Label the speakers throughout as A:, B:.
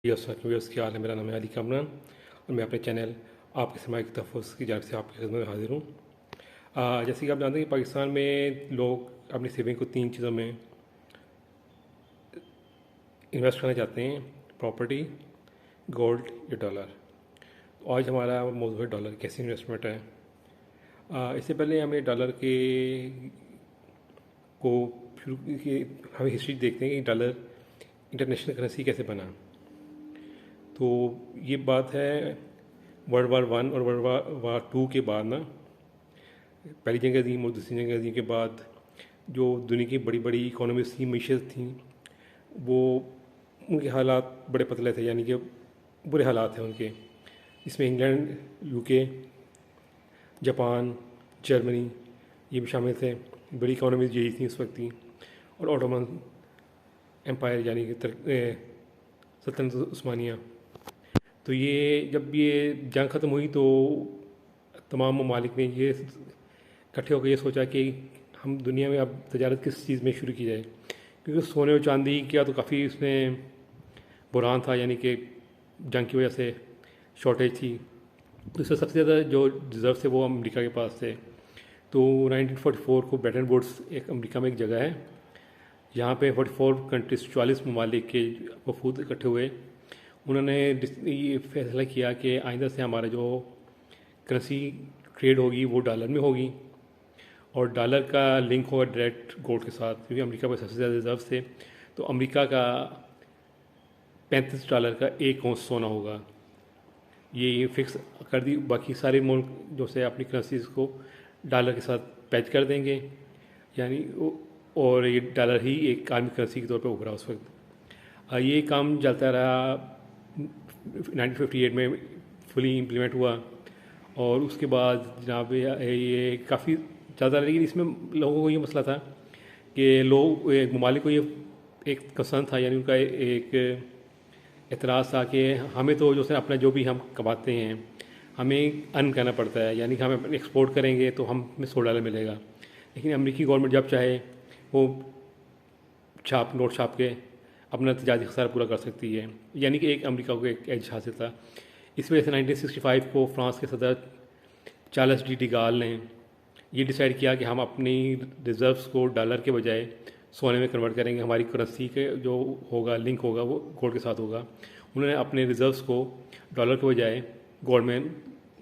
A: Viewers क्या हाल है। मेरा नाम है अली कामरान और मैं अपने चैनल आपके सरमाए के तहफ़्फ़ुज़ की जानिब से आपकी खिदमत में हाज़िर हूँ। जैसे कि आप जानते हैं कि पाकिस्तान में लोग अपनी सेविंग को 3 चीज़ों में इन्वेस्ट करना चाहते हैं: प्रॉपर्टी, गोल्ड या डॉलर। तो आज हमारा मौजूद है डॉलर कैसी इन्वेस्टमेंट है। इससे पहले हमें डॉलर के को शुरू की हमें हिस्ट्री देखते हैं कि डॉलर इंटरनेशनल करेंसी कैसे बना। तो ये बात है वर्ल्ड वार वन और वर्ल्ड वार टू के बाद ना, पहली जंग अज़ीम और दूसरी जंग अज़ीम के बाद जो दुनिया की बड़ी बड़ी इकोनॉमीज थी, मीशत थी, वो उनके हालात बड़े पतले थे, यानी कि बुरे हालात थे उनके। इसमें इंग्लैंड, यूके, जापान, जर्मनी ये भी शामिल थे। बड़ी इकोनॉमीज यही थी उस वक्त की। और ऑटोमन एम्पायर यानी कि सल्तनत उस्मानिया। तो ये जब ये जंग ख़त्म हुई तो तमाम ममालिक ने ये इकट्ठे होकर ये सोचा कि हम दुनिया में अब तजारत किस चीज़ में शुरू की जाए, क्योंकि सोने और चांदी का तो काफ़ी उसमें बुरहान था, यानी कि जंग की वजह से शॉर्टेज थी। तो इससे सबसे ज़्यादा जो रिज़र्व थे वो अमेरिका के पास थे। तो 1944 को ब्रेटन वुड्स एक अमेरिका में एक जगह है, यहाँ पे 44 कंट्रीज 44 ममालिक के वफूद इकट्ठे हुए। उन्होंने ये फैसला किया कि आइंदा से हमारा जो करेंसी ट्रेड होगी वो डॉलर में होगी और डॉलर का लिंक होगा डायरेक्ट गोल्ड के साथ, क्योंकि अमेरिका में सबसे ज़्यादा रिजर्व थे। तो अमेरिका का $35 का एक औंस सोना होगा, ये फिक्स कर दी। बाकी सारे मुल्क जो से अपनी करेंसीज को डॉलर के साथ पैच कर देंगे, यानी और ये डॉलर ही एक आर्मी करेंसी के तौर पर उभरा उस वक्त। ये काम चलता रहा, 1958 में फुली इम्प्लीमेंट हुआ और उसके बाद जनाब ये काफ़ी ज़्यादा, लेकिन इसमें लोगों को ये मसला था कि लोग ममालिक को ये एक कंसर्न था, यानी उनका एक एतराज़ था कि हमें तो जो है अपना जो भी हम कमाते हैं हमें अर्न करना पड़ता है, यानी कि हम एक्सपोर्ट करेंगे तो हमें $100 मिलेगा। लेकिन अमेरिकी गवर्नमेंट जब चाहे वो नोट छाप के अपना तजारती खसारा पूरा कर सकती है, यानी कि एक अमेरिका को एक एज हासिल था। इस वजह से 1965 को फ्रांस के सदर चार्ल्स डी गाल ने ये डिसाइड किया कि हम अपनी रिज़र्व्स को डॉलर के बजाय सोने में कन्वर्ट करेंगे। हमारी करेंसी के जो होगा लिंक होगा वो गोल्ड के साथ होगा। उन्होंने अपने रिज़र्व्स को डॉलर के बजाय गोल्ड में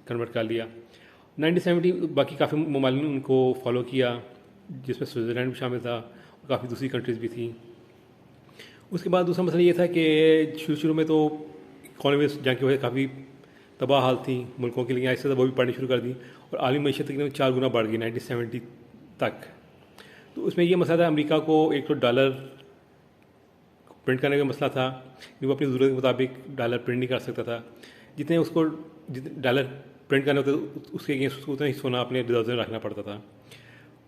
A: कन्वर्ट कर लिया। 1970 बाकी काफ़ी ममालिक ने उनको फॉलो किया, जिसमें स्विट्ज़रलैंड भी शामिल था और काफ़ी दूसरी कंट्रीज़ भी थी। उसके बाद दूसरा मसला ये था कि शुरू में तो इकॉनमी जंग की वजह से काफ़ी तबाह हाल थी मुल्कों के लिए, ऐसे वो भी बढ़नी शुरू कर दी और आलमी मईशत तकरीबन 4 गुना बढ़ गई 1970 तक। तो उसमें ये मसला था, अमेरिका को एक तो डॉलर प्रिंट करने का मसला था कि वो अपनी ज़रूरत के मुताबिक डॉलर प्रिंट नहीं कर सकता था। जितने उसको डॉलर प्रिंट करने होते उसके अगेंस्ट उतना ही सोना अपने रिजर्व में रखना पड़ता था।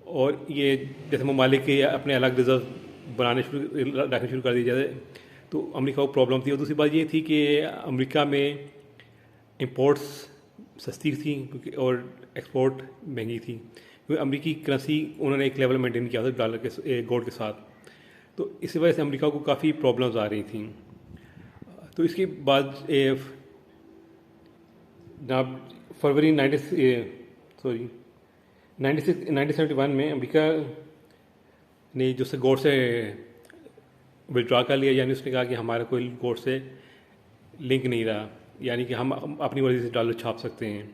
A: और ये जैसे ममालिक के अपने अलग रिजर्व रखने शुरू कर दिए जाते, तो अमेरिका को प्रॉब्लम थी। और दूसरी बात ये थी कि अमेरिका में इंपोर्ट्स सस्ती थी क्योंकि और एक्सपोर्ट महंगी थी, क्योंकि अमेरिकी करेंसी उन्होंने एक लेवल मेंटेन किया था डॉलर के गोल्ड के साथ। तो इसी वजह से अमेरिका को काफ़ी प्रॉब्लम्स आ रही थी। तो इसके बाद जनाब फरवरी 1971 में अमेरिका ने जो से गोल्ड से विड्रॉ कर लिया, यानी उसने कहा कि हमारा कोई गोल्ड से लिंक नहीं रहा, यानी कि हम अपनी मर्ज़ी से डॉलर छाप सकते हैं।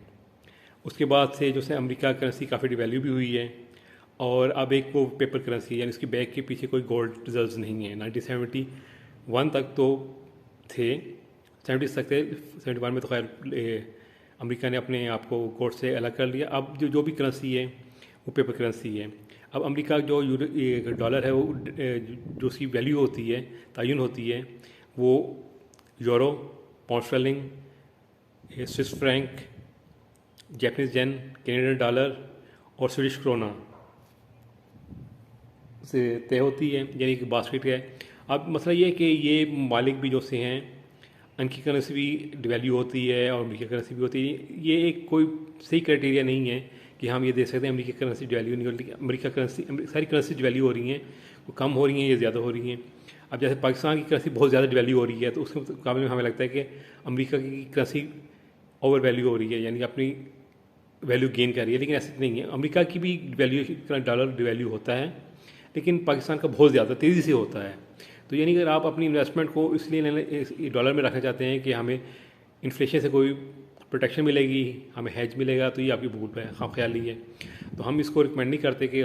A: उसके बाद से जो से अमेरिका करेंसी काफ़ी डिवैल्यू भी हुई है और अब एक वो पेपर करेंसी, यानी उसकी बैग के पीछे कोई गोल्ड रिजर्व्स नहीं है। 1971 तक तो थे, 70 तक थे, 71 में तो खैर अमेरिका ने अपने आप को गोल्ड से अलग कर लिया। अब जो भी करेंसी है वो पेपर करेंसी है। अब अमेरिका जो डॉलर है वो जो उसकी वैल्यू होती है, तयन होती है, वो euro, pound sterling, Swiss franc, Japanese yen, Canadian dollar और स्वीडिश क्रोना से तय होती है, यानी कि बास्केट है। अब मसला ये है कि ये मालिक भी जो से हैं उनकी करेंसी भी डिवैल्यू होती है और अमेरिकी करेंसी भी होती है। ये एक कोई सही क्राइटेरिया नहीं है कि हम ये देख सकते हैं अमेरिकी करेंसी डिवैल्यू नहीं होती। अमेरिका करेंसी सारी करेंसी डिवैल्यू हो रही हैं, वो कम हो रही हैं या ज़्यादा हो रही हैं। اب جیسے پاکستان کی کرنسی بہت زیادہ ڈیویلیو ہو رہی ہے، تو اس کے مقابلے میں ہمیں لگتا ہے کہ امریکہ کی کرنسی اوور ویلیو ہو رہی ہے، یعنی اپنی ویلیو گین کر رہی ہے، لیکن ایسا نہیں ہے. امریکہ کی بھی ویلیو ڈالر ڈیویلیو ہوتا ہے، لیکن پاکستان کا بہت زیادہ تیزی سے ہوتا ہے. تو یعنی اگر آپ اپنی انویسٹمنٹ کو اس لیے ڈالر میں رکھنا چاہتے ہیں کہ ہمیں انفلیشن سے کوئی پروٹیکشن ملے گی، ہمیں ہیج ملے گا، تو یہ آپ کی بھول ہے، خام خیالی ہے. تو ہم اس کو ریکمینڈ نہیں کرتے کہ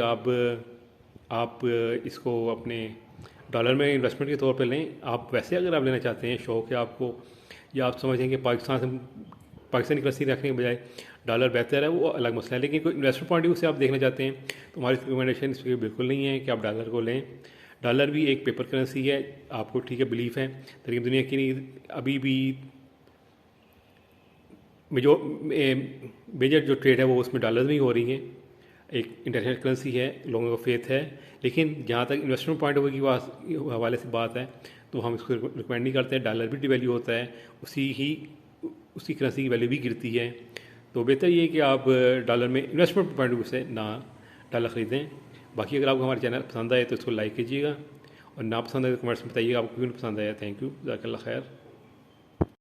A: آپ اس کو اپنے ڈالر میں انویسٹمنٹ کے طور پہ لیں. آپ ویسے اگر آپ لینا چاہتے ہیں، شوق ہے آپ کو، یا آپ سمجھیں کہ پاکستانی کرنسی رکھنے کے بجائے ڈالر بہتر ہے، وہ الگ مسئلہ ہے. لیکن کوئی انویسٹر پوائنٹ آف ویو سے آپ دیکھنا چاہتے ہیں تو ہماری ریکمنڈیشن اس پہ بالکل نہیں ہے کہ آپ ڈالر کو لیں. ڈالر بھی ایک پیپر کرنسی ہے، آپ کو ٹھیک ہے بلیف ہے، لیکن دنیا کی ابھی بھی میجر جو ٹریڈ ہے وہ اس میں ڈالر میں ہی ہو رہی ہیں. ایک انٹرنیشنل کرنسی ہے، لوگوں کا فیتھ ہے، لیکن جہاں تک انویسٹمنٹ پوائنٹ آف ویو کی حوالے سے بات ہے تو ہم اس کو ریکمینڈ نہیں کرتے. ڈالر بھی ڈیویلیو ہوتا ہے، اس کی کرنسی کی ویلیو بھی گرتی ہے. تو بہتر یہ ہے کہ آپ ڈالر میں انویسٹمنٹ پوائنٹ آف ویو سے نہ ڈالر خریدیں. باقی اگر آپ کو ہمارے چینل پسند آئے تو اس کو لائک کیجیے گا، اور نہ پسند آئے تو کمنٹس میں بتائیے گا آپ کو کیوں نہیں پسند آیا. تھینک یو، جزاک اللہ خیر.